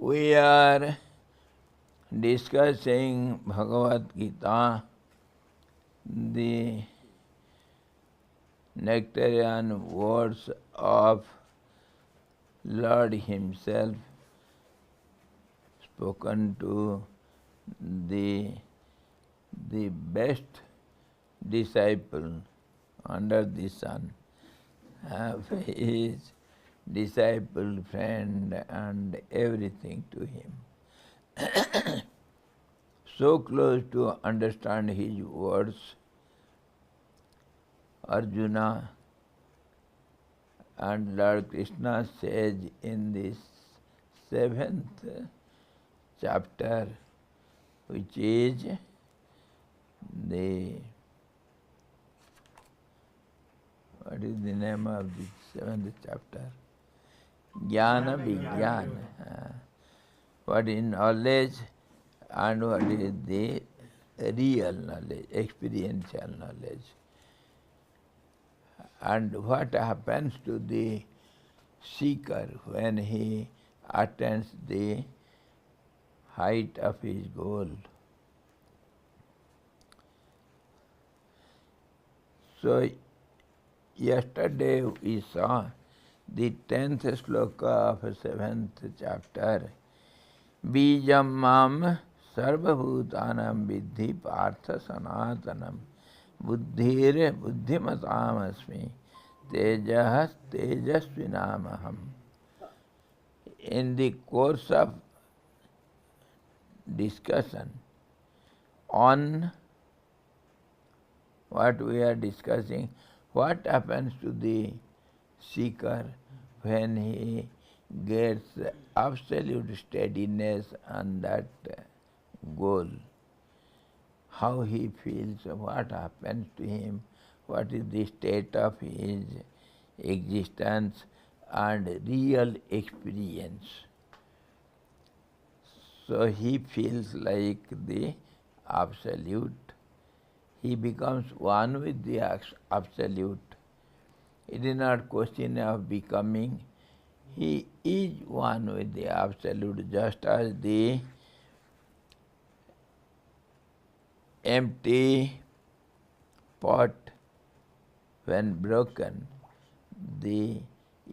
We are discussing Bhagavad Gita, the nectarian words of Lord Himself spoken to the best disciple under the sun, his disciple, friend and everything to him. So close to understand his words, Arjuna, and Lord Krishna says in this 7th chapter, which is what is the name of the 7th chapter? Jnana-Vijnana. What is knowledge and what is the real knowledge, experiential knowledge. And what happens to the seeker when he attains the height of his goal. So, yesterday we saw the 10th sloka of 7th chapter. Bijam mam sarvabhutanam vidhi partha sanatanam buddhir buddhimatam asmi tejah tejasvinamaham. In the course of discussion on what we are discussing, what happens to the seeker when he gets absolute steadiness on that goal, how he feels, what happens to him, what is the state of his existence and real experience. So he feels like the absolute. He becomes one with the absolute. It is not question of becoming. He is one with the absolute, just as the empty pot, when broken, the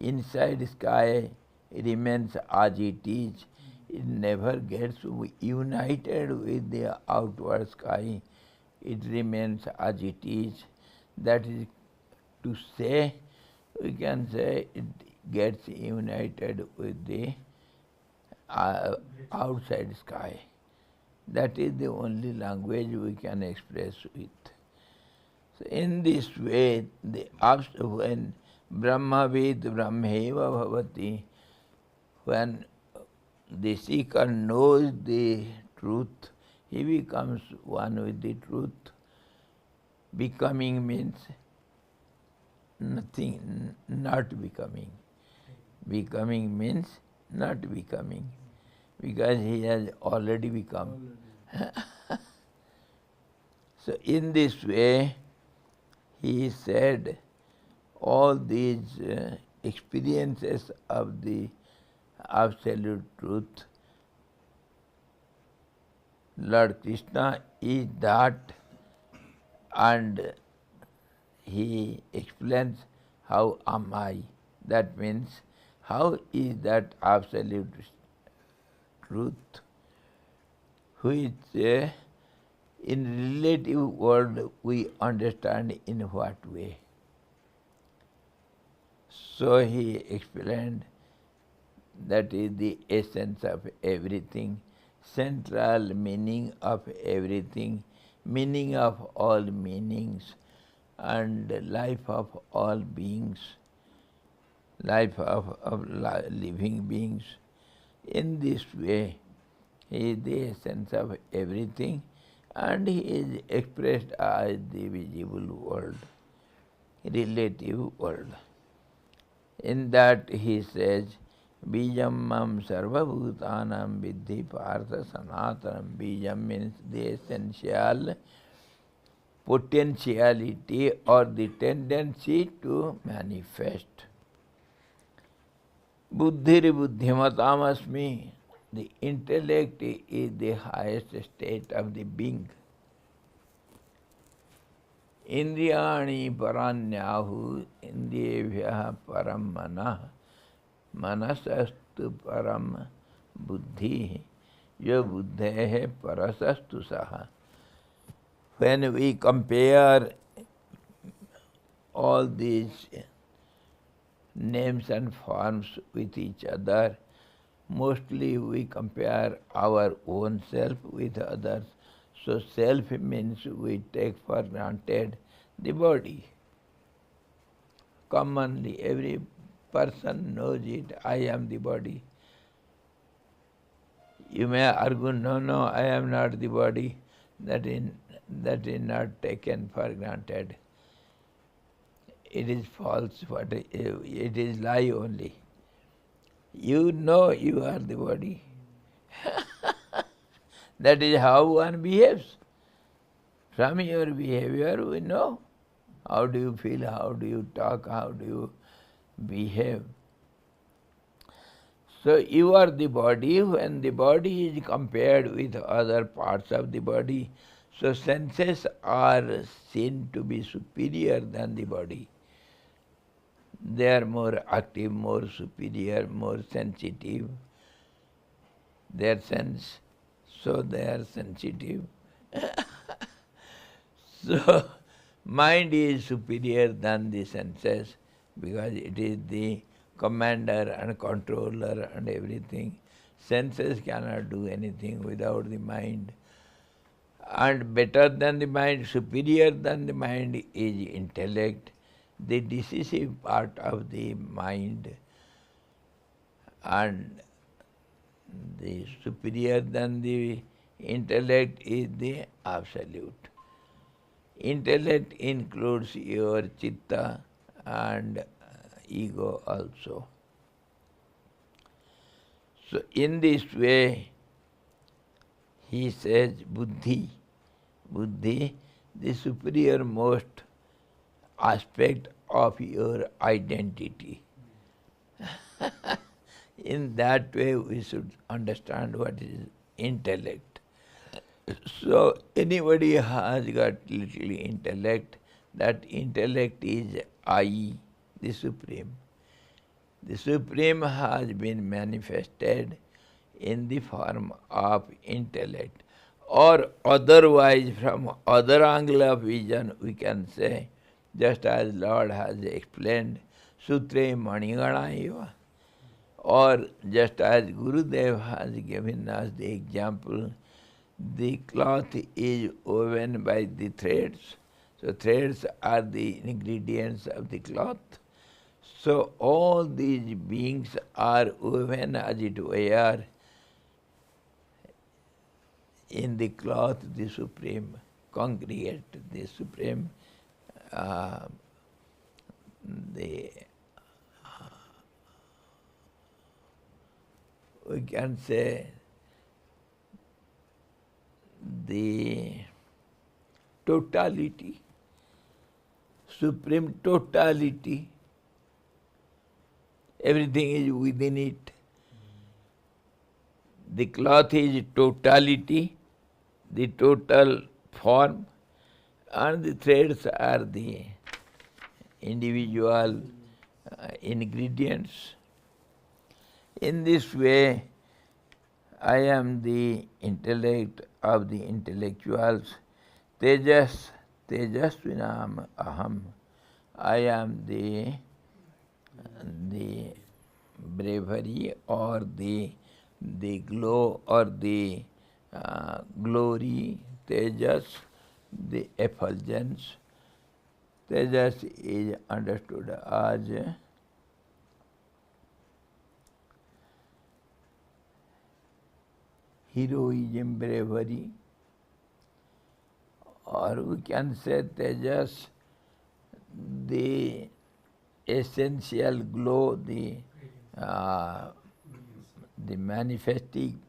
inside sky remains as it is. It never gets united with the outward sky. It remains as it is. That is to say, we can say it gets united with the outside sky. That is the only language we can express with. So in this way, when Brahmavid Brahmeva Bhavati, when the seeker knows the truth, he becomes one with the truth. Becoming means nothing, not becoming. Becoming means not becoming, because he has already become. So in this way, he said all these experiences of the absolute truth. Lord Krishna is that, and he explains how am I. That means how is that absolute truth, which in relative world we understand in what way. So he explained that is the essence of everything, central meaning of everything, meaning of all meanings, and life of all beings, life of living beings. In this way, he is the essence of everything, and he is expressed as the visible world, relative world. In that he says, Bijam mam sarvabhutanam vidhi partha sanatanam. Bijam means the essential potentiality or the tendency to manifest. Buddhir buddhimatam asmi. the intellect is the highest state of the being. Indriyani paranyahu indriyebhyah param manah manasastu param buddhi yo buddhehe parasastu saha. When we compare all these names and forms with each other, mostly we compare our own self with others. So self means we take for granted the body. Commonly every person knows it, I am the body. You may argue, no, I am not the body. That is not taken for granted. It is false, but it is lie only. You know you are the body. That is how one behaves. From your behavior we know. How do you feel, how do you talk, how do you behave. So you are the body. When the body is compared with other parts of the body, so senses are seen to be superior than the body. They are more active, more superior, more sensitive. Their sense, so they are sensitive. So mind is superior than the senses because it is the commander and controller and everything. Senses cannot do anything without the mind. And better than the mind, superior than the mind is intellect, the decisive part of the mind. And the superior than the intellect is the absolute. Intellect includes your chitta and ego also. So in this way, he says buddhi, the superior most aspect of your identity. In that way we should understand what is intellect. So anybody has got little intellect, that intellect is I, the Supreme. The Supreme has been manifested in the form of intellect. Or otherwise, from other angle of vision, we can say, just as Lord has explained, Sutre Manigana eva. Or just as Gurudev has given us the example, the cloth is woven by the threads. So threads are the ingredients of the cloth. So all these beings are woven, as it were, in the cloth, the Supreme, congregate, the Supreme, we can say, the totality, supreme totality, everything is within it. The cloth is totality, the total form, and the threads are the individual ingredients. In this way, I am the intellect of the intellectuals. Tejasvinam aham. I am the bravery or the glow or the glory, tejas, the effulgence. Tejas is understood as heroism, bravery, or we can say tejas, the essential glow, the manifesting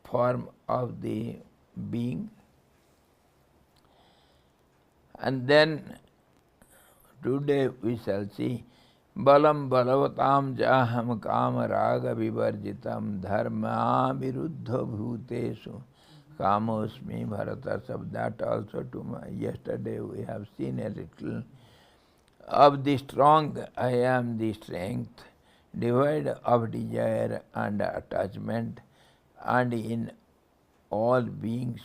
form of the being. And then today we shall see balam balavatam jaham kama raga vivarjitam dharma viruddha bhutesu kamosmi bharata sab. That also yesterday we have seen a little. Of the strong I am the strength, devoid of desire and attachment, and in all beings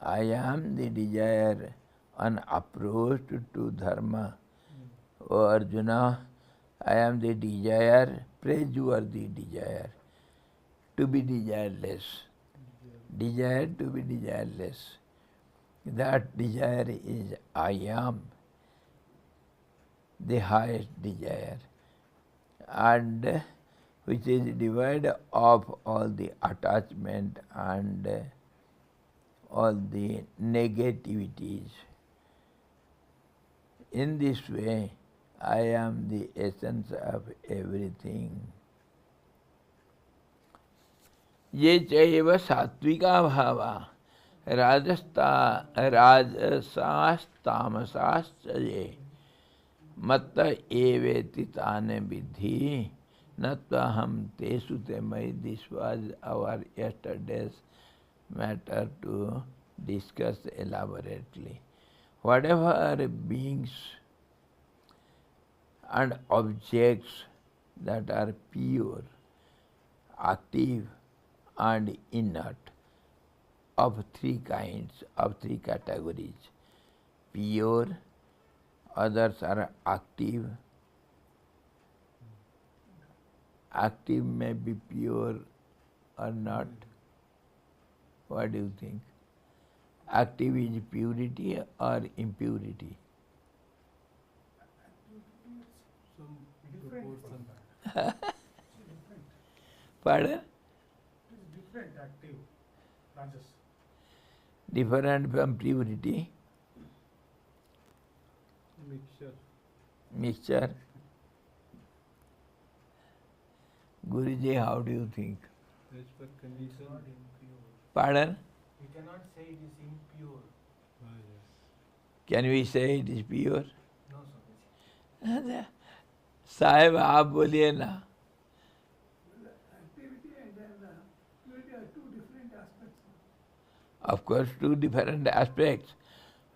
I am the desire unapproached to dharma. O Arjuna, I am the desire, praiseworthy desire, to be desireless. Desire to be desireless. That desire is I am, the highest desire, and which is devoid of all the attachment and all the negativities. In this way, I am the essence of everything. ये चैव सात्विका भावा राजसास्तामसाश्च ये मत्त एवेति ताने विद्धि न त्वहं तेषु ते मयि. This was our yesterday's matter to discuss elaborately. Whatever beings and objects that are pure, active and inert, of three kinds, of three categories. Pure, others are active. Active may be pure or not. What do you think? Active is purity or impurity? Some different. Pardon? It is different active, rajas. Different from purity? Mixture. Guruji, how do you think? As per condition. Not impure. Pardon? We cannot say it is impure. Yes. Can we say it is pure? No, Swamiji. साहेब आप बोलिए ना. Activity and purity are two different aspects. Of course, two different aspects.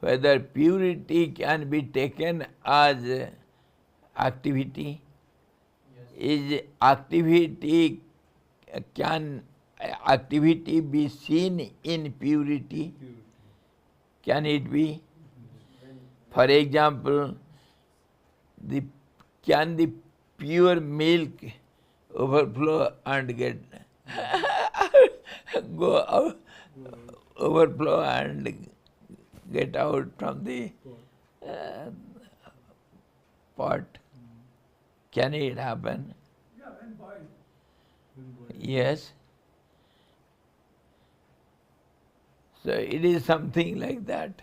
Whether purity can be taken as activity, is activity, can activity be seen in purity? Can it be? For example, can the pure milk overflow and get go out, overflow and get out from the pot? Can it happen? Yeah, when boiled. Yes. So it is something like that.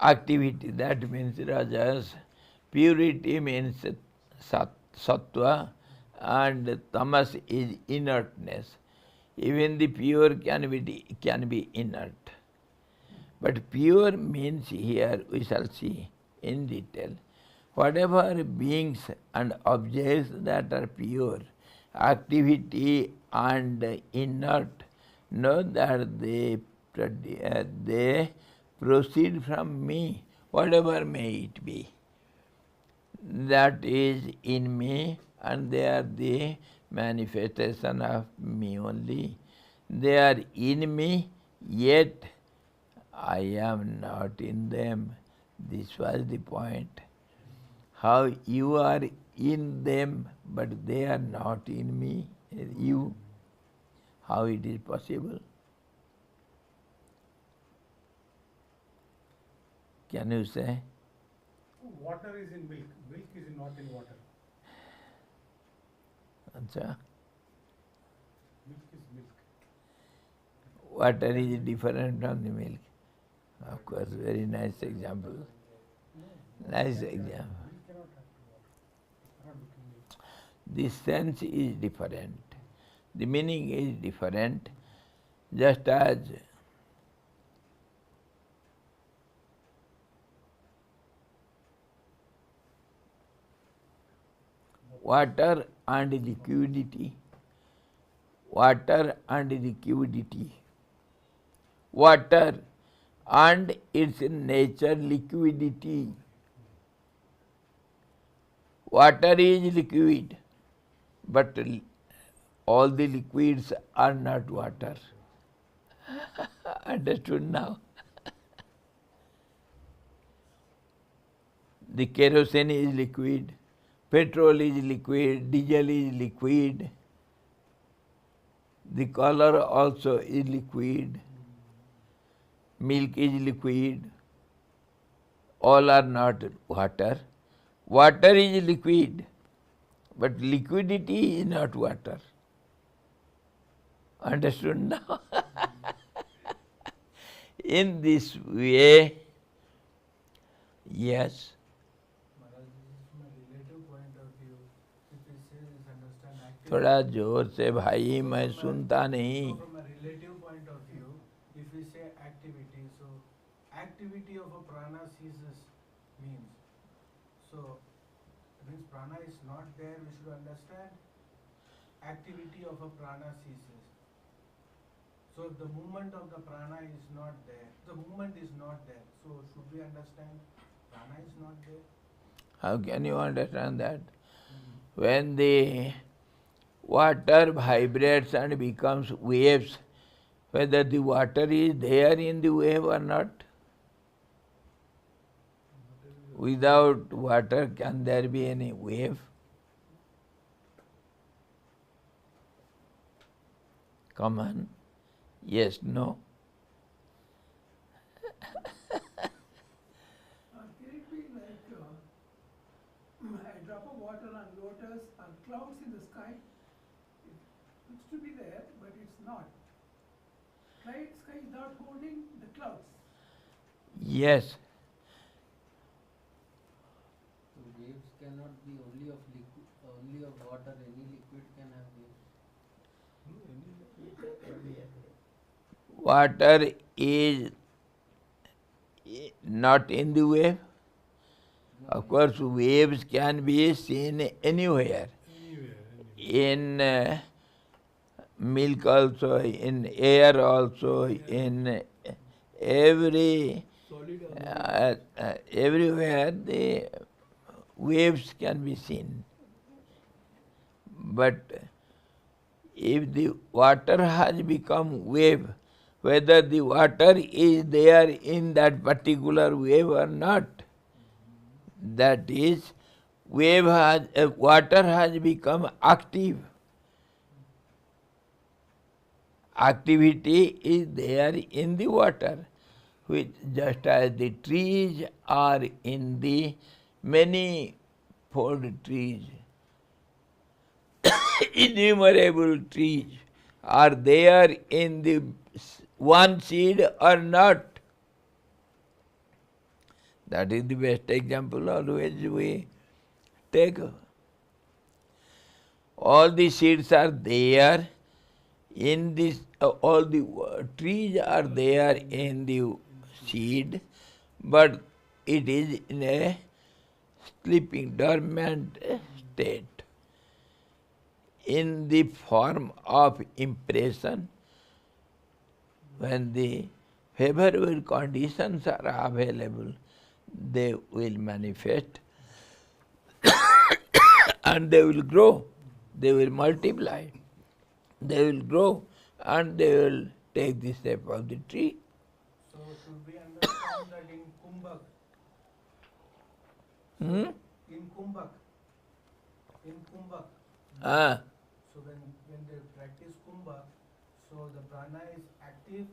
Activity, that means rajas. Purity means sattva, and tamas is inertness. Even the pure can be inert. But pure means here, we shall see in detail. Whatever beings and objects that are pure, activity and inert, know that they proceed from me, whatever may it be. That is in me, and they are the manifestation of me only. They are in me, yet I am not in them. This was the point. How you are in them, but they are not in me, you. How it is possible? Can you say? Water is in milk. Milk is not in water. Acha. Milk is milk. Water is different from the milk. Of course, very nice example. Nice example. Milk cannot have water. Cannot become milk. The sense is different. The meaning is different. Just as water and liquidity, water and liquidity, water and its nature liquidity. Water is liquid, but all the liquids are not water. Understood now? The kerosene is liquid, petrol is liquid, diesel is liquid, the color also is liquid, milk is liquid, all are not water. Water is liquid, but liquidity is not water. Understood now? In this way, yes. Maharaj, this is from a relative point of view. If we say this understand activity. थोड़ा जोर से भाई, मैं सुनता So नहीं. from a relative point of view, if we say activity, so activity of a prana ceases means. So means prana is not there, we should understand activity of a prana ceases. So if the movement of the prana is not there, the movement is not there. So should we understand prana is not there? How can you understand that? When the water vibrates and becomes waves, whether the water is there in the wave or not? Without water, can there be any wave? Come on. Yes, no? Can it be like a drop of water on lotus or clouds in the sky? It looks to be there, but it's not. Sky is not holding the clouds. Yes. So waves cannot be only of liquid, only of water. Any liquid can have waves. Water is not in the wave. Of course, waves can be seen anywhere. In milk also, in air also, in everywhere the waves can be seen. But if the water has become wave, whether the water is there in that particular wave or not, that is, water has become active. Activity is there in the water, which just as the trees are in the many-fold trees, innumerable trees are there in the one seed or not. That is the best example always we take. All the seeds are there in this, all the trees are there in the seed, but it is in a sleeping, dormant state. In the form of impression, when the favorable conditions are available, they will manifest and they will grow, they will multiply, they will grow and they will take the shape of the tree. So should we understand that in Kumbhak? Hmm? In Kumbhak. Ah. So when they practice Kumbhak, so the prana is active.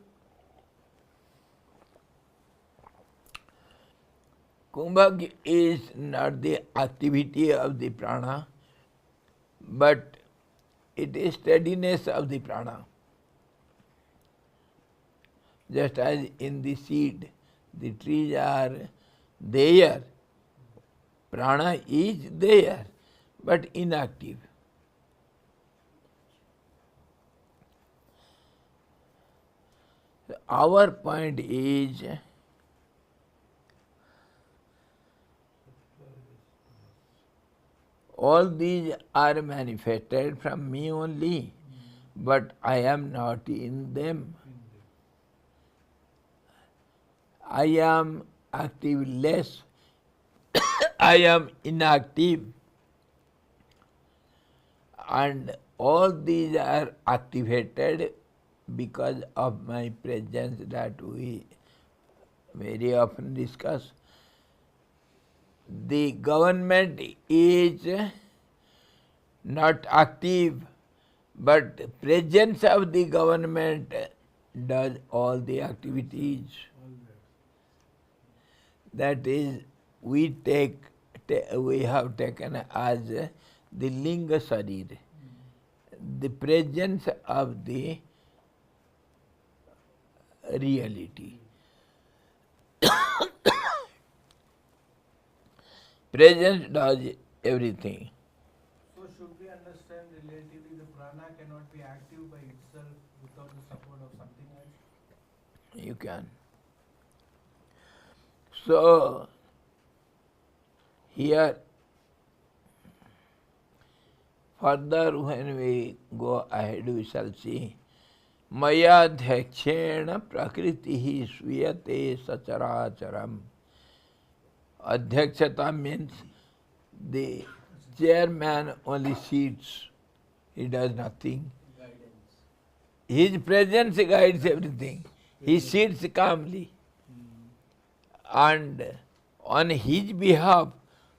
Kumbhak is not the activity of the prana, but it is steadiness of the prana. Just as in the seed, the trees are there, prana is there, but inactive. Our point is, all these are manifested from me only, but I am not in them. I am active less. I am inactive. And all these are activated because of my presence that we very often discuss. The government is not active, but presence of the government does all the activities. That is, we have taken as the linga sarir, the presence of the reality. Presence does everything. So should we understand relatively the prana cannot be active by itself without the support of something else? You can. So, here, further when we go ahead, we shall see Maya Dhakshena Prakriti Swiyate Sacharacharam. Adhyakshata means the chairman only sits, he does nothing. Guidance. His presence guides everything. He sits calmly. And on his behalf,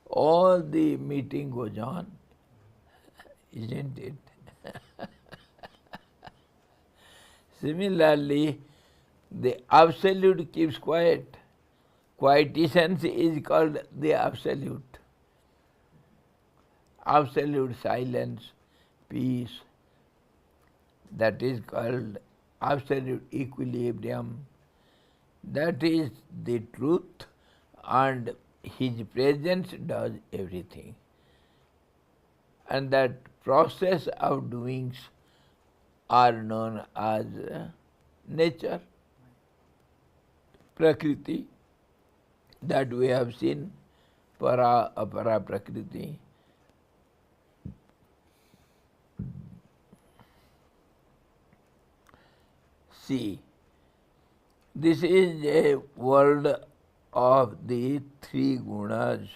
all the meeting goes on. Isn't it? Similarly, the Absolute keeps quiet. Quietessence is called the Absolute. Absolute silence, peace, that is called absolute equilibrium. That is the truth, and his presence does everything. And that process of doings are known as nature, prakriti, that we have seen, para, apara prakriti. See, this is a world of the three gunas.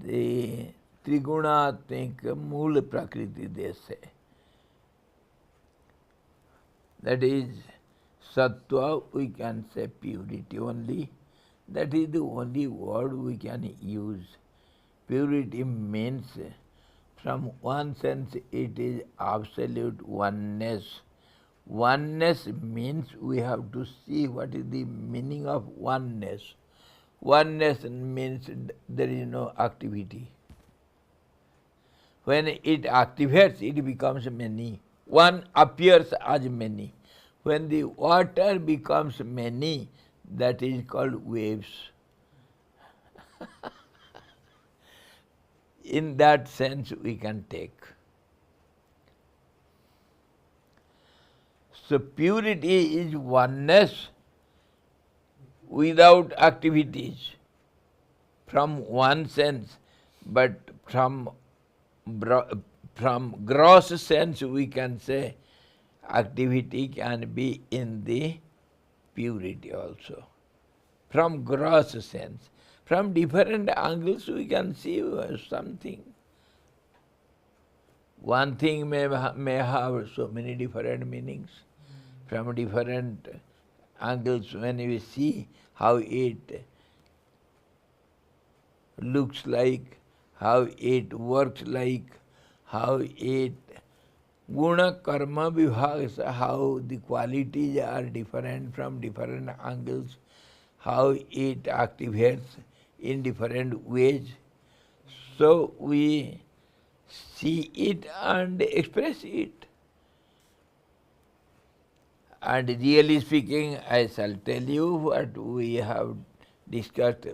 The triguna think mool prakriti they say. That is sattva, we can say purity only. That is the only word we can use. Purity means, from one sense, it is absolute oneness. Oneness means we have to see what is the meaning of oneness. Oneness means there is no activity. When it activates, it becomes many. One appears as many. When the water becomes many, that is called waves. In that sense we can take. So purity is oneness without activities, from one sense, but from gross sense we can say activity can be in the purity also. From gross sense. From different angles we can see something. One thing may have so many different meanings. From different angles when we see how it looks like, how it works like, how it guna karma vibhagas, how the qualities are different from different angles, how it activates in different ways. So we see it and express it. And really speaking, I shall tell you what we have discussed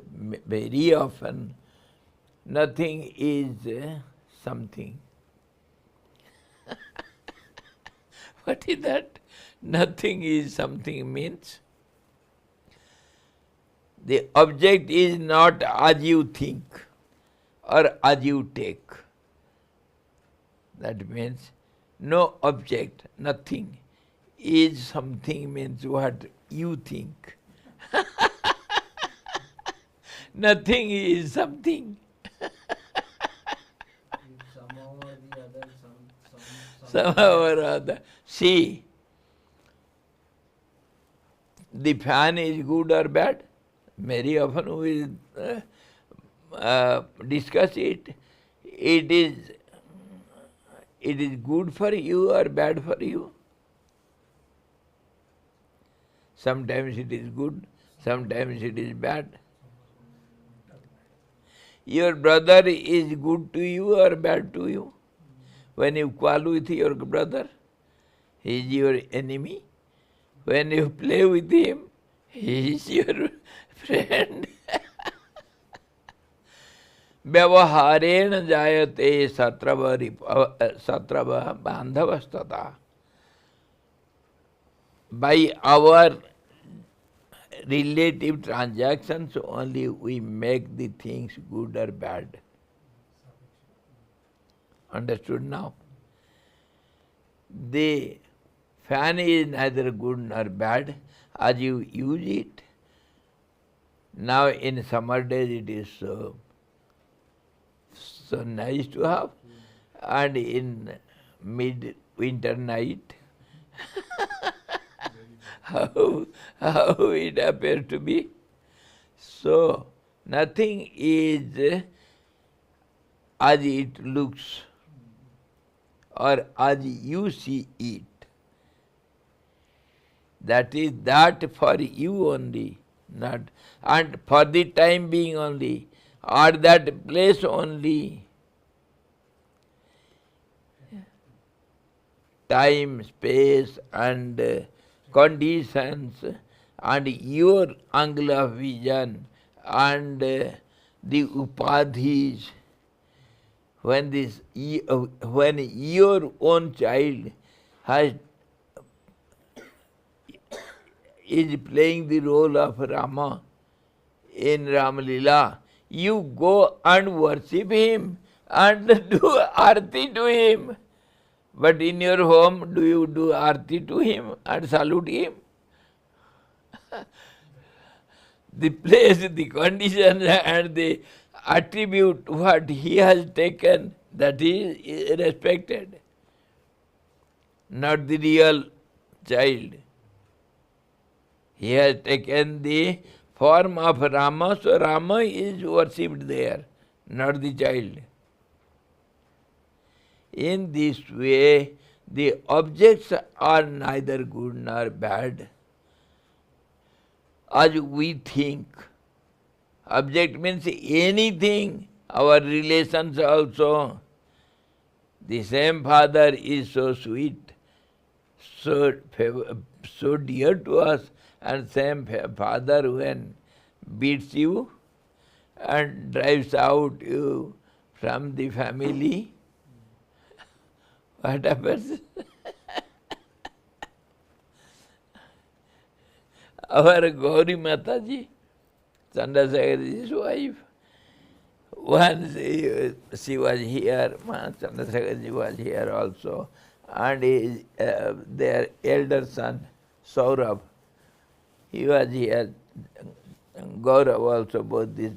very often. Nothing is something. What is that? Nothing is something means the object is not as you think. or as you take. That means no object, nothing is something means what you think. Nothing is something. If somehow or the other, Somehow or other. See, the fan is good or bad? Very often we discuss it. It is good for you or bad for you? Sometimes it is good, sometimes it is bad. Your brother is good to you or bad to you? When you quarrel with your brother, he is your enemy. When you play with him, he is your friend. Vyavahareణ jayate satrava bandhavastata. By our relative transactions only we make the things good or bad. Understood now? The fan is neither good nor bad as you use it. Now in summer days it is so nice to have, and in mid-winter night how it appears to be. So nothing is as it looks or as you see it. That is that for you only, not and for the time being only, or that place only. Time, space and conditions and your angle of vision and the upadhis. When your own child is playing the role of Rama in Ramalila, you go and worship him and do arti to him. But in your home, do you do arti to him and salute him? The place, the condition and the attribute what he has taken, that is respected. Not the real child. He has taken the form of Rama, so Rama is worshipped there, not the child. In this way, the objects are neither good nor bad. As we think, object means anything, our relations also. The same father is so sweet, so dear to us, and same father when beats you and drives out you from the family, what happens? Our Gauri Mataji, Chandrasekharji's wife, once she was here, Chandrasekharji was here also, and their elder son, Saurabh, he was here, Gaurav also, both these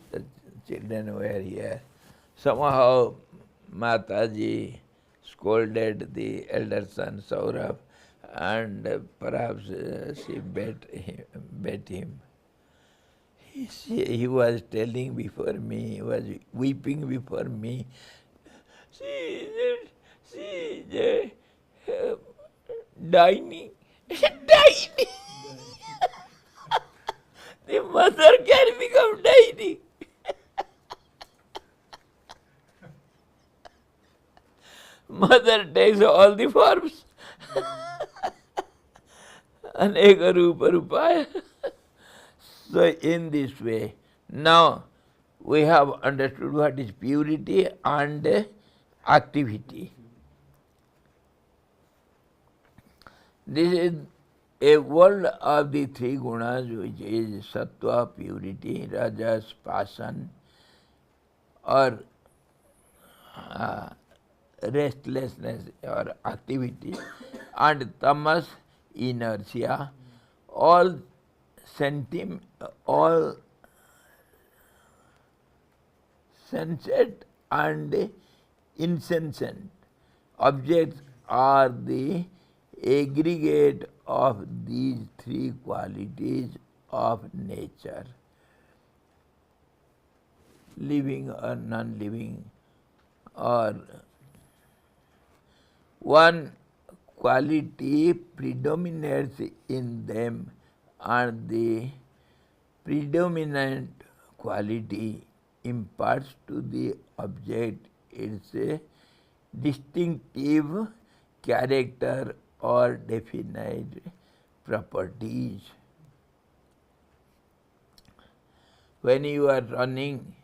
children were here. Somehow Mataji scolded the elder son Saurabh, and perhaps she bet him. He was telling before me, he was weeping before me. She is dining. Dining. The mother can become dining. Mother takes all the forms. Aneka Rupa Rupaya. So in this way, now we have understood what is purity and activity. This is a world of the three gunas, which is sattva, purity, rajas, passion, or restlessness or activity, and tamas, inertia, all all sensate and insensate objects are the aggregate of these three qualities of nature, living or non-living, or one quality predominates in them, and the predominant quality imparts to the object its distinctive character or definite properties. When you are running,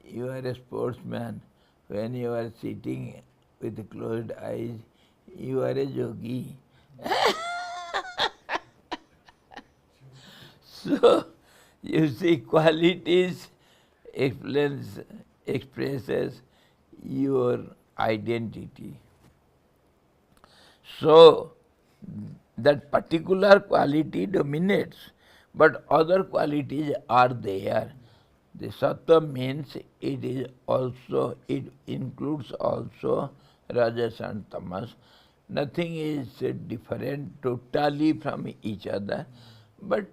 you are a sportsman. When you are sitting with closed eyes, you are a yogi. So, you see, qualities expresses your identity. So, that particular quality dominates, but other qualities are there. The sattva means it includes also rajas and tamas. Nothing is different totally from each other, but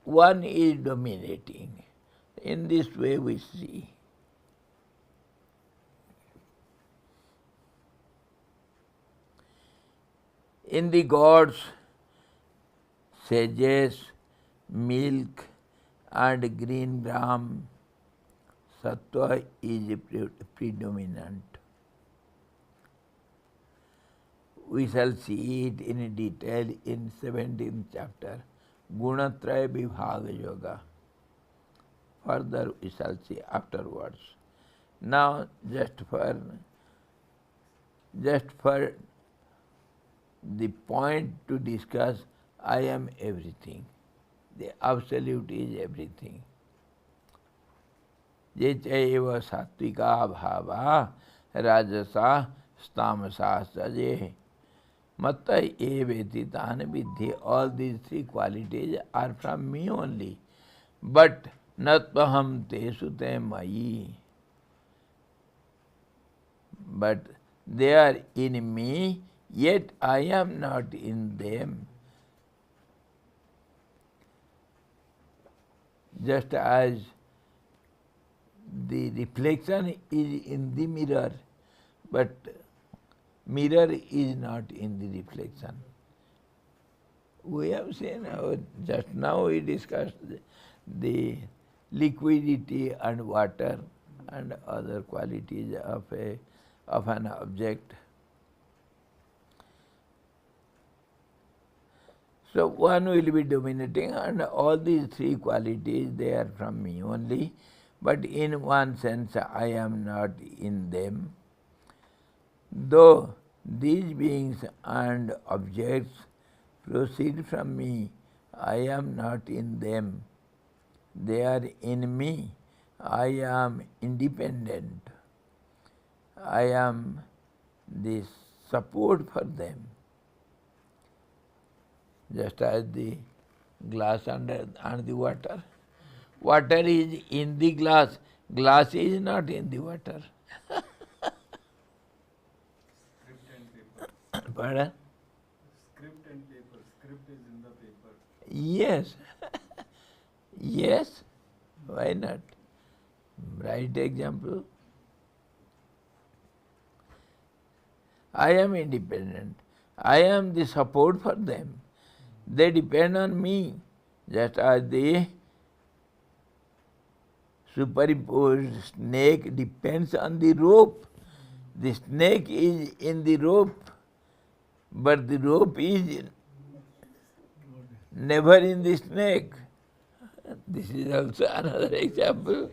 one is dominating. In this way we see. In the gods, sages, milk and green gram, sattva is predominant. We shall see it in detail in 17th chapter, Gunatraya Vibhaga Yoga. Further we shall see afterwards. Now just for the point to discuss, I am everything. The absolute is everything. Je chaiva sattvika bhava rajasa stamasa saje matta eveti tana vidhi. All these three qualities are from me only. But natvaham tesu te mayi. But they are in me, yet I am not in them. Just as the reflection is in the mirror, but mirror is not in the reflection. We have seen, just now we discussed the liquidity and water and other qualities of an object. So one will be dominating, and all these three qualities, they are from me only, but in one sense I am not in them. Though these beings and objects proceed from me, I am not in them. They are in me. I am independent. I am the support for them. Just as the glass and the water. Water is in the glass. Glass is not in the water. Script and paper. Pardon? Script and paper. Script is in the paper. Yes. Yes. Why not? Right example. I am independent. I am the support for them. They depend on me, just as the superimposed snake depends on the rope. The snake is in the rope, but the rope is never in the snake. This is also another example.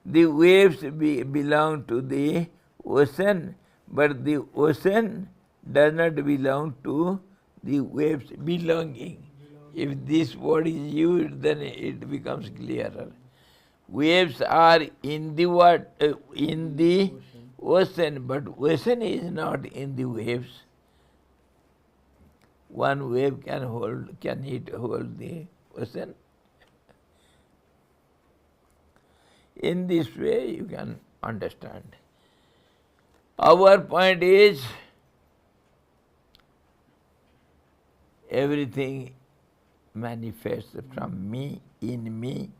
The waves belong to the ocean, but the ocean does not belong to the waves belonging. If this word is used, then it becomes clearer. Waves are in the in the ocean, but ocean is not in the waves. One wave can it hold the ocean? In this way you can understand. Our point is everything manifests from me, in me,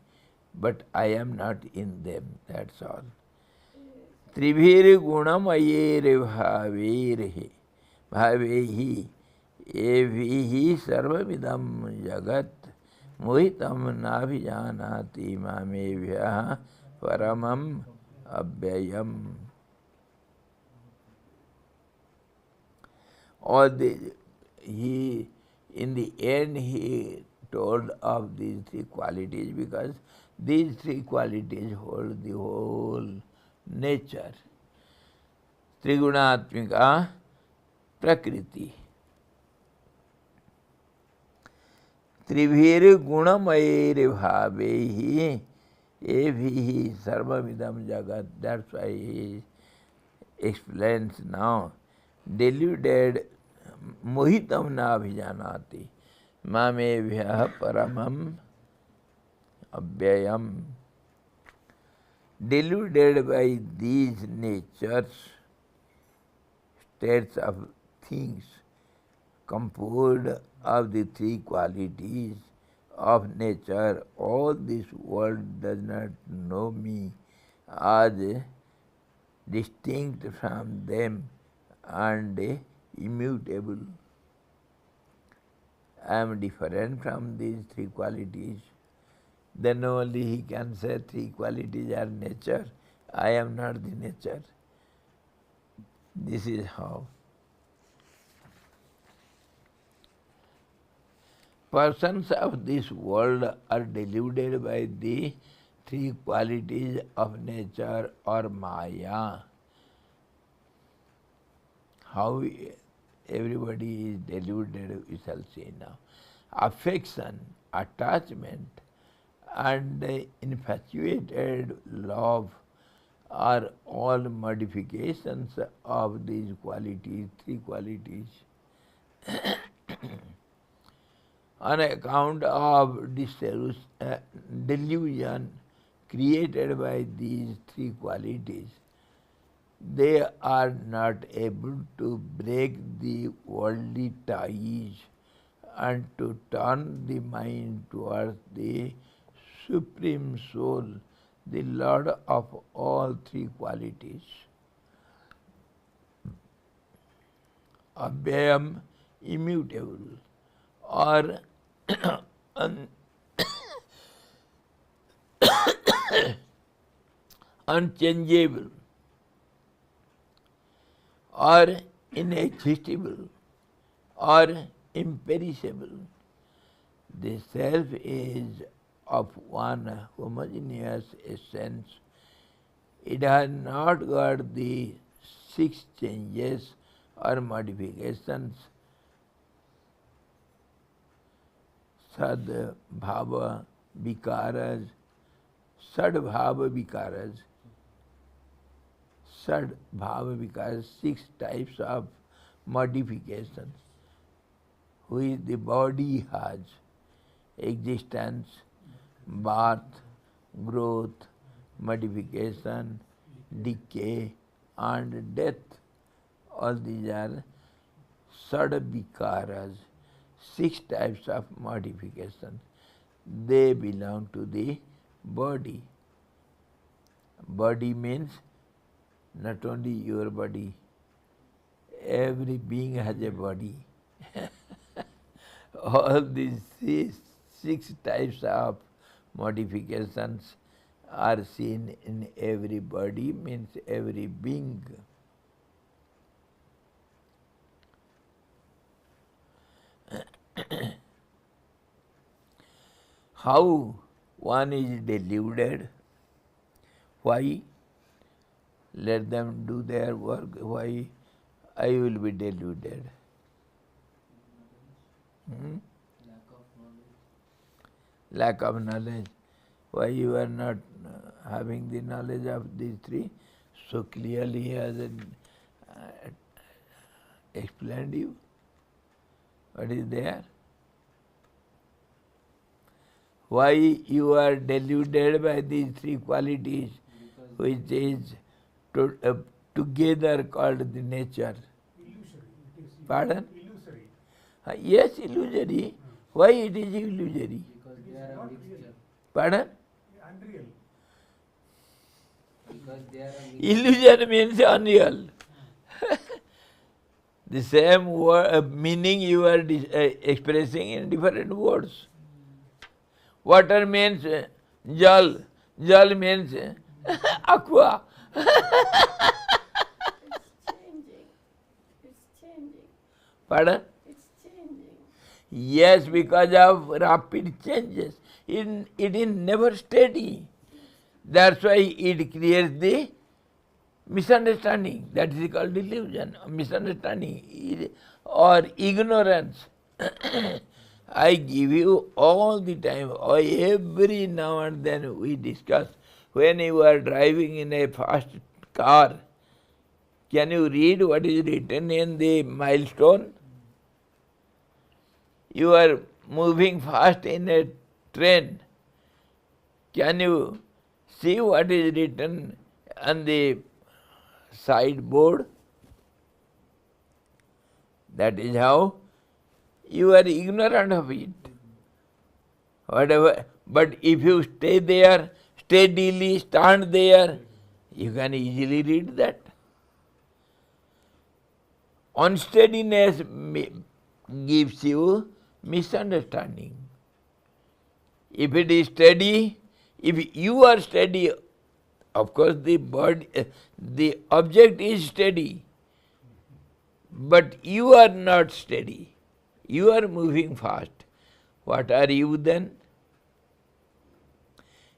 but I am not in them, that's all. Tribhir gunamayir bhavirhi bhavehi evihi sarvamidam jagat mohitam nabhijanati mamevya paramam abhyayam. All in the end he told of these three qualities because these three qualities hold the whole nature. Trigunatmika prakriti. Tribhir gunamayir bhavehi evihi sarvavidam jagat. That's why he explains now. Deluded mohitam na bhijanati mamevya paramam abhyayam. Deluded by these natures, states of things, composed of the three qualities of nature, all this world does not know me as distinct from them and immutable. I am different from these three qualities. Then only he can say three qualities are nature. I am not the nature. This is how. Persons of this world are deluded by the three qualities of nature or Maya. How everybody is deluded, we shall see now. Affection, attachment, and infatuated love are all modifications of these qualities, three qualities. On account of this delusion created by these three qualities, they are not able to break the worldly ties and to turn the mind towards the Supreme Soul, the Lord of all three qualities. Abhyayam, immutable, or unchangeable, or inexhaustible, or imperishable. The self is of one homogeneous essence. It has not got the six changes or modifications. Sad bhava vikaras, sad bhava vikaras, sad bhava vikaras, six types of modifications, which the body has: existence, birth, growth, modification, decay, and death. All these are sad vikaras, six types of modifications. They belong to the body. Body means not only your body, every being has a body. All these six types of modifications are seen in every body, means every being. How one is deluded? Why? Let them do their work. Why I will be deluded? Lack of knowledge. Lack of knowledge. Why you are not having the knowledge of these three, so clearly he has explained you what is there. Why you are deluded by these three qualities, Because which is together called the nature. Illusory. It is Pardon? illusory. Yes, illusory. Why it is illusory? because It they is are a not mixture. real. Pardon? Unreal. Because they are a mixture. Illusion means unreal. The same word, meaning you are expressing in different words. Water means jal. Jal means aqua. It's changing. It's changing. Pardon? It's changing. Yes, because of rapid changes. It is never steady. That's why it creates the misunderstanding. That is called delusion, misunderstanding or ignorance. I give you all the time, or every now and then we discuss. When you are driving in a fast car, can you read what is written in the milestone? You are moving fast in a train. Can you see what is written on the sideboard? That is how you are ignorant of it. Whatever. But if you stay there, steadily stand there, you can easily read that. Unsteadiness gives you misunderstanding. If it is steady, if you are steady, of course the object is steady, but you are not steady. You are moving fast. What are you then?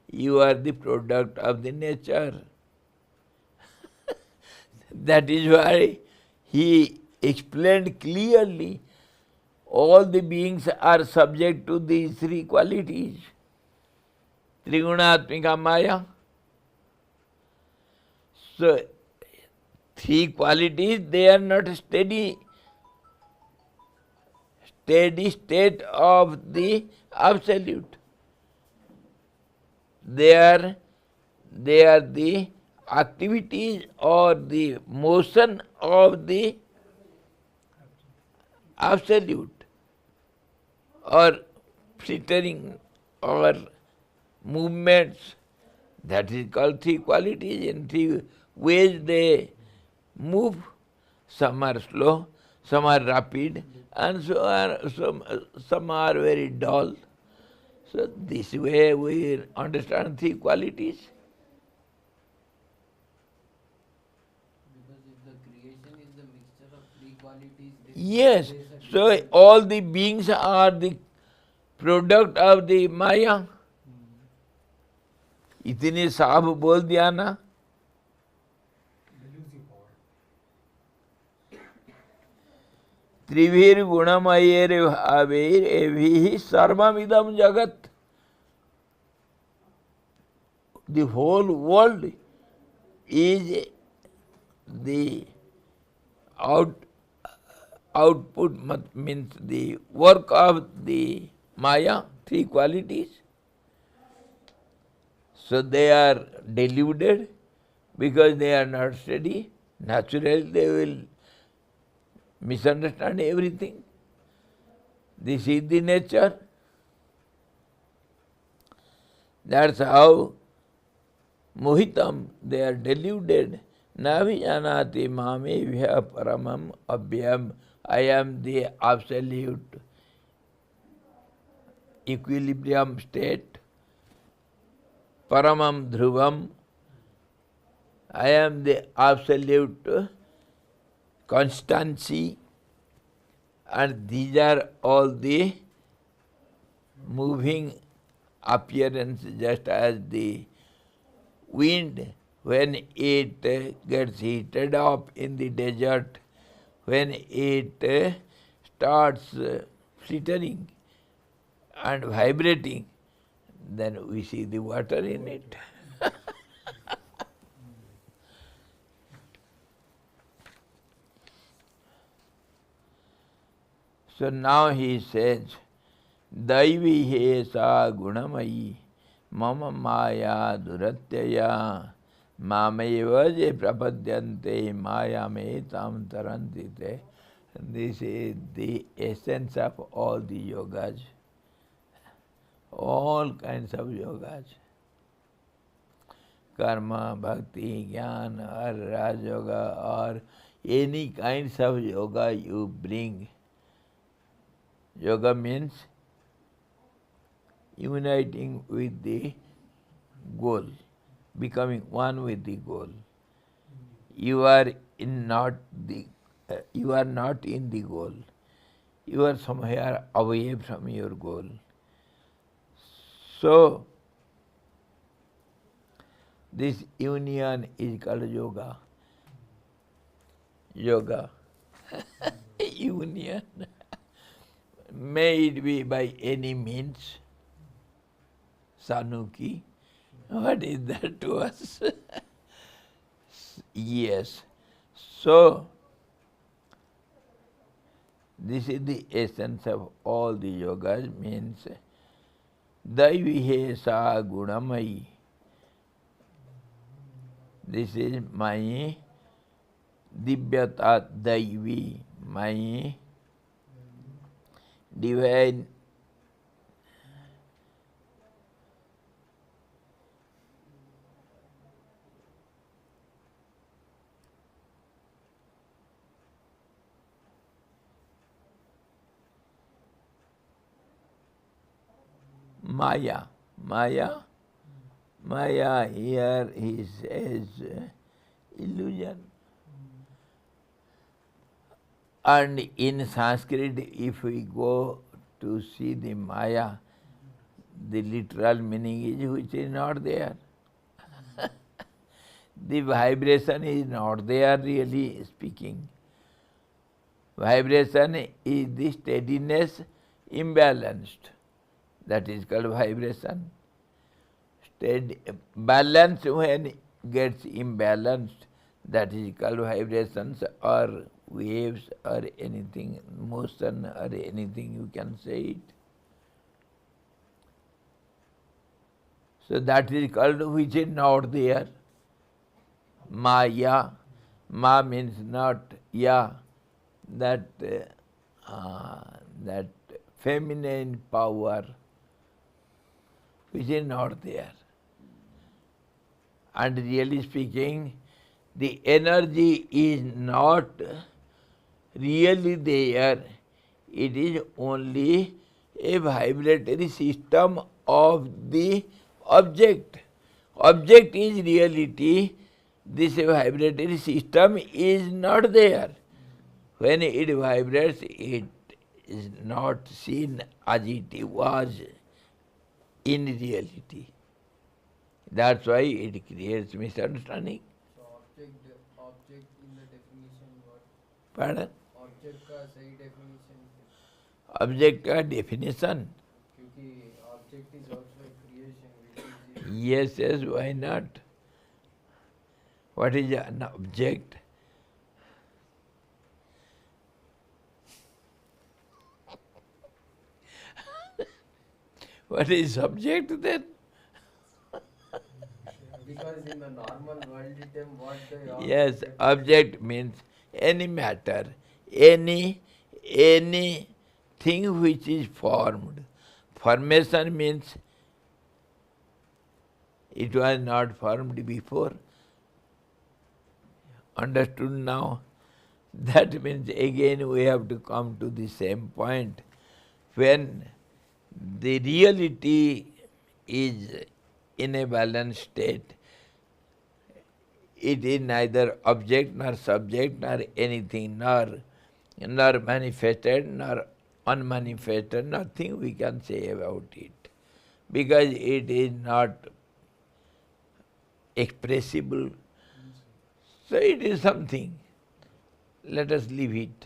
You are the product of the nature. That is why he explained clearly all the beings are subject to these three qualities. Trigunatmika Maya. So, three qualities, they are not steady state of the absolute. They are the activities or the motion of the absolute, or flittering or movements. That is called three qualities. In three ways they move. Some are slow, some are rapid, and some are very dull. So this way we understand three qualities. Because if the creation is the mixture of three qualities, then Yes, there is a so difference. all the beings are the product of the Maya. इतने साफ बोल दिया ना. Delusive power. त्रिभिर गुणमयेर भावैर एभिः सर्वमिदं जगत. The whole world is the output, means the work of the Maya, three qualities. So they are deluded because they are not steady. Naturally they will misunderstand everything. This is the nature. That's how mohitam, they are deluded. Navijanati mame vya paramam abhyam. I am the absolute equilibrium state. Paramam dhruvam. I am the absolute constancy. And these are all the moving appearance, just as the wind, when it gets heated up in the desert, when it starts flittering and vibrating, then we see the water in it. So now he says, Daivi hesa gunamayi mama maya duratyaya mameva je prapadyante maya me tam tarantite. This is the essence of all the yogas, all kinds of yogas. Karma, bhakti, jnana, or raj yoga, or any kinds of yoga you bring. Yoga means uniting with the goal, becoming one with the goal. You are not in the goal. You are somewhere away from your goal. So this union is called yoga. Yoga. Union. May it be by any means. Sanuki. What is that to us? Yes. So, this is the essence of all the yogas, means Daivihe sa gunamayi. This is my divyata daivi, my divine Maya. Maya here he says illusion. And in Sanskrit, if we go to see the Maya, the literal meaning is which is not there. The vibration is not there, really speaking. Vibration is the steadiness imbalanced. That is called vibration. Balance when gets imbalanced, that is called vibrations or waves or anything, motion or anything you can say it. So that is called which is not there. Maya. Ma means not, ya. That feminine power which is not there. And really speaking, the energy is not really there. It is only a vibratory system of the object. Object is reality. This vibratory system is not there. When it vibrates, it is not seen as it was in reality. That's why it creates misunderstanding. So object in the definition what? Pardon? Object का सही definition क्या? Object का definition? क्योंकि object is also a creation which is Yes, why not? What is an object? What is subject then? because in the normal world term what the Yes, object means any matter, any thing which is formed. Formation means it was not formed before. Understood now? That means again we have to come to the same point. When the reality is in a balanced state, it is neither object nor subject nor anything, nor manifested nor unmanifested, nothing we can say about it. Because it is not expressible, so it is something. Let us leave it.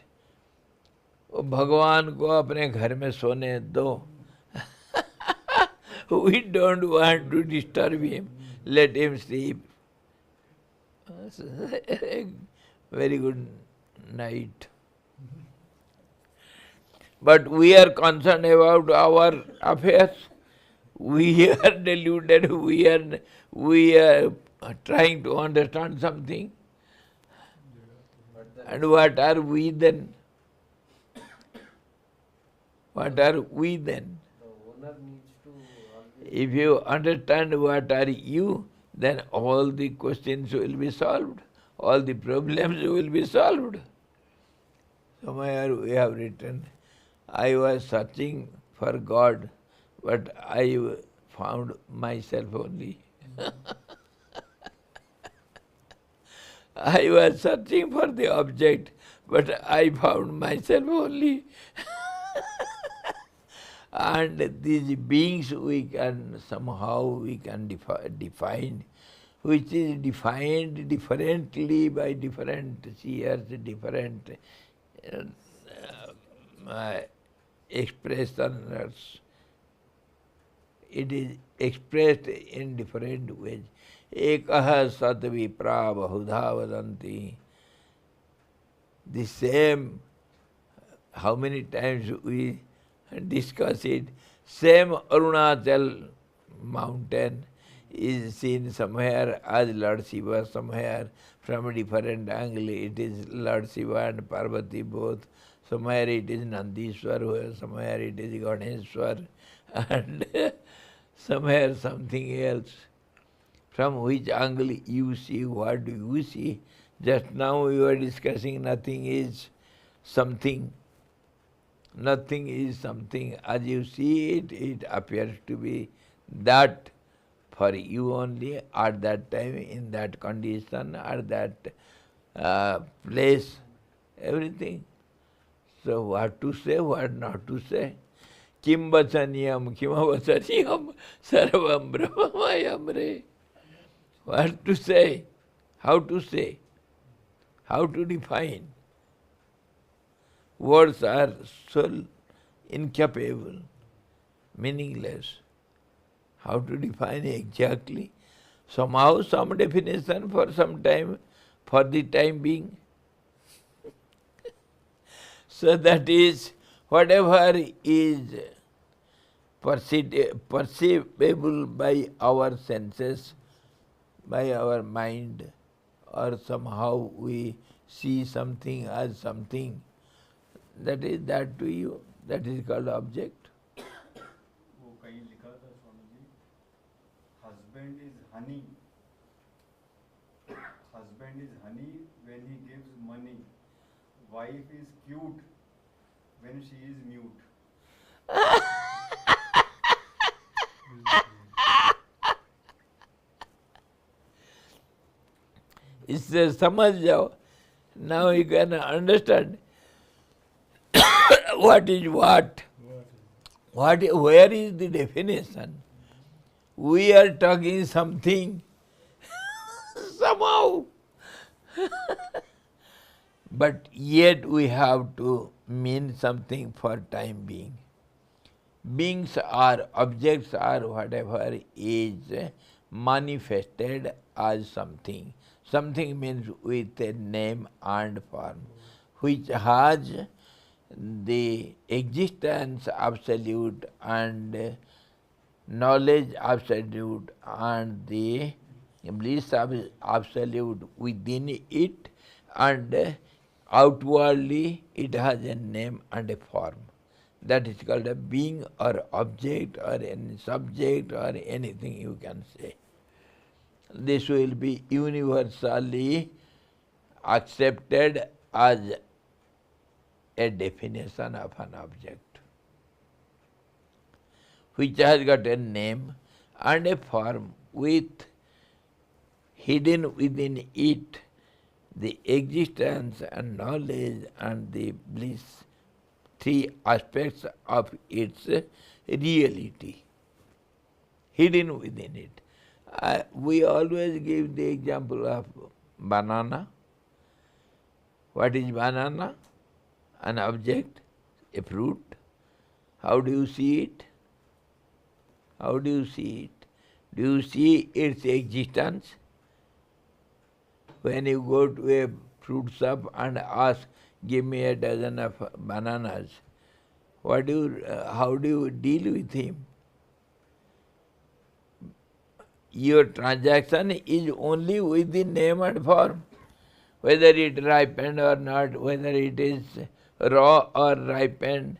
वो भगवान को अपने घर में सोने दो. We don't want to disturb him. Let him sleep. Very good night. But we are concerned about our affairs. We are deluded. We are trying to understand something. But the And what are we then? What are we then? the owner needs to always. If you understand what are you, then all the questions will be solved. All the problems will be solved. Somewhere we have written, I was searching for God, but I found myself only. I was searching for the object, but I found myself only. And these beings we can define, which is defined differently by different seers, different expressions. It is expressed in different ways. Ekah sat vipra bahudha vadanti. The same, how many times we discuss it, same Arunachal mountain is seen somewhere as Lord Shiva, somewhere from a different angle it is Lord Shiva and Parvati both, somewhere it is Nandishwar, somewhere it is Ganeshwar, and somewhere something else. From which angle you see, what do you see? Just now we were discussing nothing is something. Nothing is something. As you see it, it appears to be that for you only, at that time, in that condition, at that place, everything. So what to say, what not to say? Kim vachaniyam, kima vachaniyam, sarvam brahmamayam re. What to say? How to say? How to define? Words are so incapable, meaningless. How to define exactly? Somehow some definition for some time, for the time being. So that is, whatever is perceivable by our senses, by our mind, or somehow we see something as something, that is that to you, that is called object. वो कहीं लिखा था Swami ji, husband is honey. Husband is honey when he gives money. Wife is cute when she is mute. इससे समझ जाओ. Now you can understand what is what. Where is the definition? We are talking something somehow. But yet we have to mean something for time being. Beings or objects or whatever is manifested as something. Something means with a name and form, which has the existence absolute and knowledge absolute and the bliss absolute within it, and outwardly it has a name and a form. That is called a being or object or any subject or anything you can say. This will be universally accepted as a definition of an object, which has got a name and a form with hidden within it the existence and knowledge and the bliss, three aspects of its reality, hidden within it. We always give the example of banana. What is banana? An object, a fruit. How do you see it? How do you see it? Do you see its existence? When you go to a fruit shop and ask, give me a dozen of bananas, how do you deal with him? Your transaction is only with the name and form. Whether it ripened or not, whether it is raw or ripened,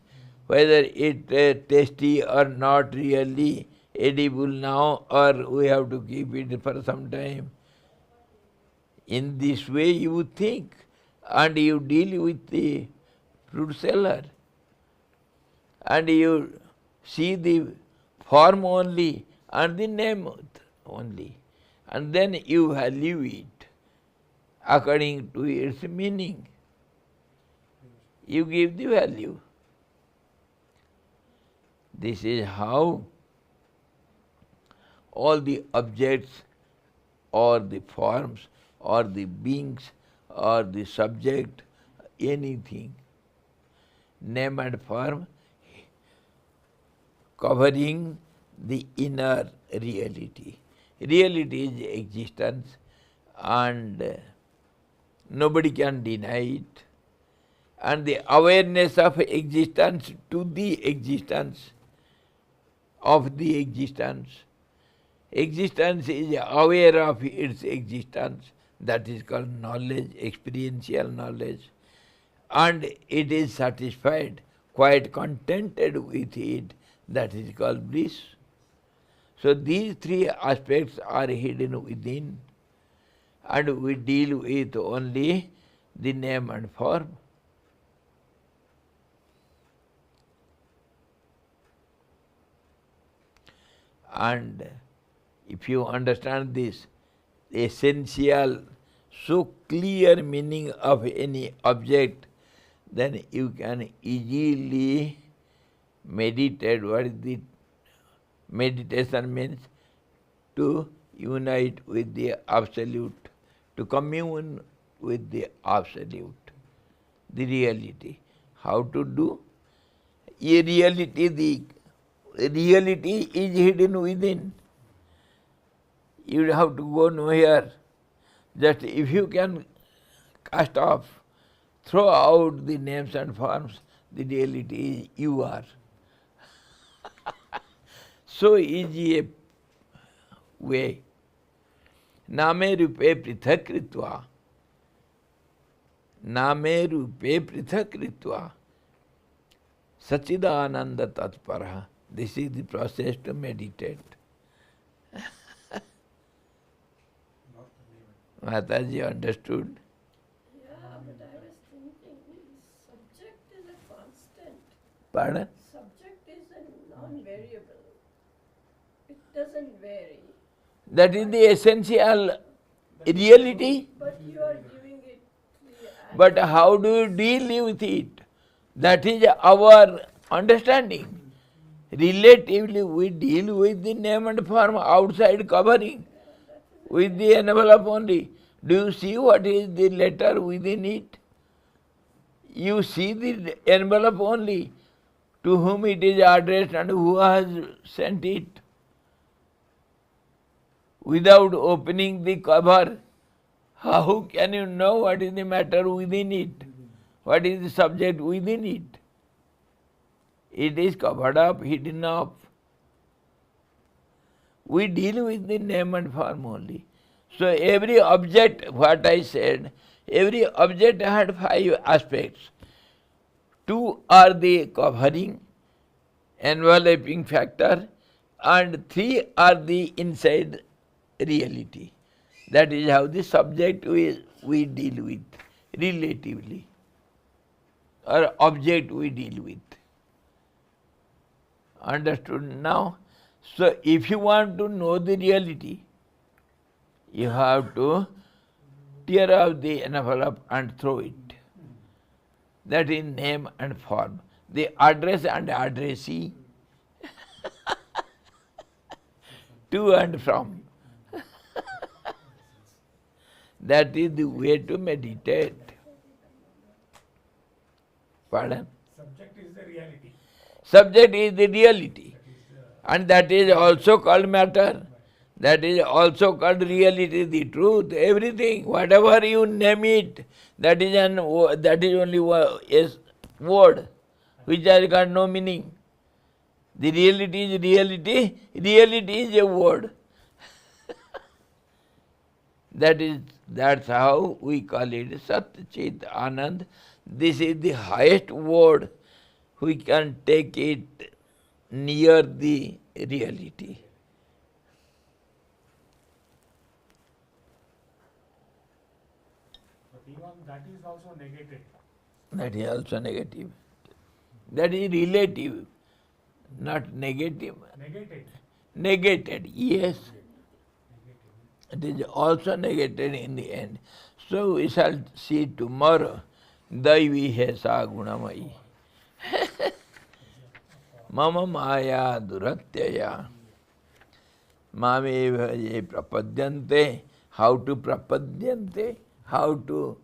whether it tasty or not really edible now, or we have to keep it for some time. In this way you think, and you deal with the fruit seller, and you see the form only and the name only, and then you value it according to its meaning. You give the value. This is how all the objects or the forms or the beings or the subject, anything, name and form, covering the inner reality. Reality is existence, and nobody can deny it. And the awareness of existence to the existence of the existence. Existence is aware of its existence. That is called knowledge, experiential knowledge. And it is satisfied, quite contented with it. That is called bliss. So these three aspects are hidden within, and we deal with only the name and form. And if you understand this essential, so clear meaning of any object, then you can easily meditate. What is the meditation means? To unite with the Absolute, to commune with the Absolute, the reality. How to do? The reality is hidden within. You have to go nowhere. Just if you can cast off, throw out the names and forms, the reality is you are. So easy a way. Name rupe prithak kritva. Name rupe prithak kritva. Sachidananda tatparaha. This is the process to meditate. Mataji understood? Yeah, but I was thinking, subject is a constant. Pardon? Subject is a non-variable. It doesn't vary. That is the essential reality. But you are giving it the But how do you deal with it? That is our understanding. Relatively, we deal with the name and form outside covering, with the envelope only. Do you see what is the letter within it? You see the envelope only, to whom it is addressed and who has sent it. Without opening the cover, how can you know what is the matter within it? What is the subject within it? It is covered up, hidden up. We deal with the name and form only. So every object, what I said, every object had 5 aspects. 2 are the covering, enveloping factor, and 3 are the inside reality. That is how the subject we deal with, relatively, or object we deal with. Understood now? So if you want to know the reality, you have to tear out the envelope and throw it. That is name and form. The address and addressee, to and from. That is the way to meditate. Pardon? Subject is the reality. Subject is the reality. And that is also called matter. That is also called reality, the truth, everything. Whatever you name it, that is only a word. which has got no meaning. The reality is reality, reality is a word. That's how we call it Sat Chit Anand. This is the highest word. We can take it near the reality. But even that is also negated. That is also negative. That is relative, not negative. Negated. Negated, yes. Negated. It is also negated in the end. So we shall see tomorrow. Daivi hesa gunamayi. Mama maya duratyaya. Mame bhaje prapadyante. How to prapadyante? How to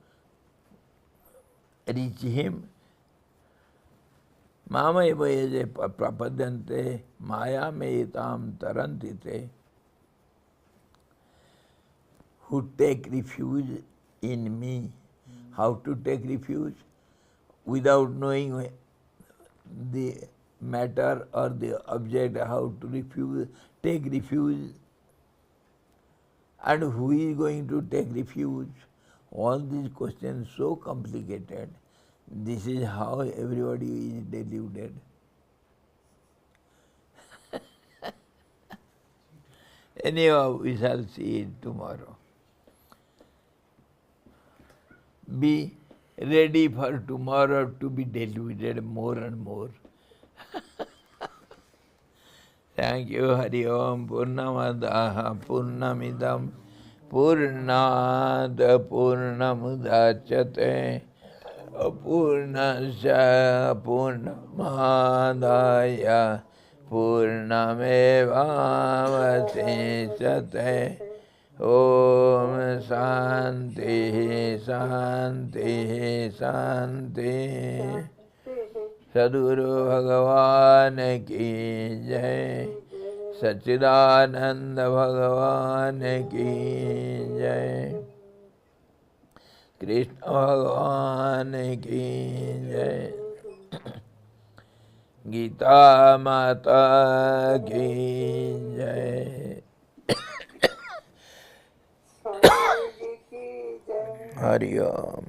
reach him? Mama bhaje prapadyante. Maya me tam tarantite. Who take refuge in me. How to take refuge? Without knowing the matter or the object, how to take refuge. And who is going to take refuge? All these questions so complicated. This is how everybody is deluded. Anyhow, we shall see it tomorrow. Be ready for tomorrow to be deluded more and more. Thank you. Hari Om Purnamadaha Purnamidam Purnad Purnamudachyate Purnasya Purnamadaya Purnamevavasishyate Om Shanti Shanti Shanti. Sadguru Bhagavan ki jai, Satchidananda Bhagavan ki jai, Krishna Bhagavan ki jai, Gita Mata ki jai. Hari Om.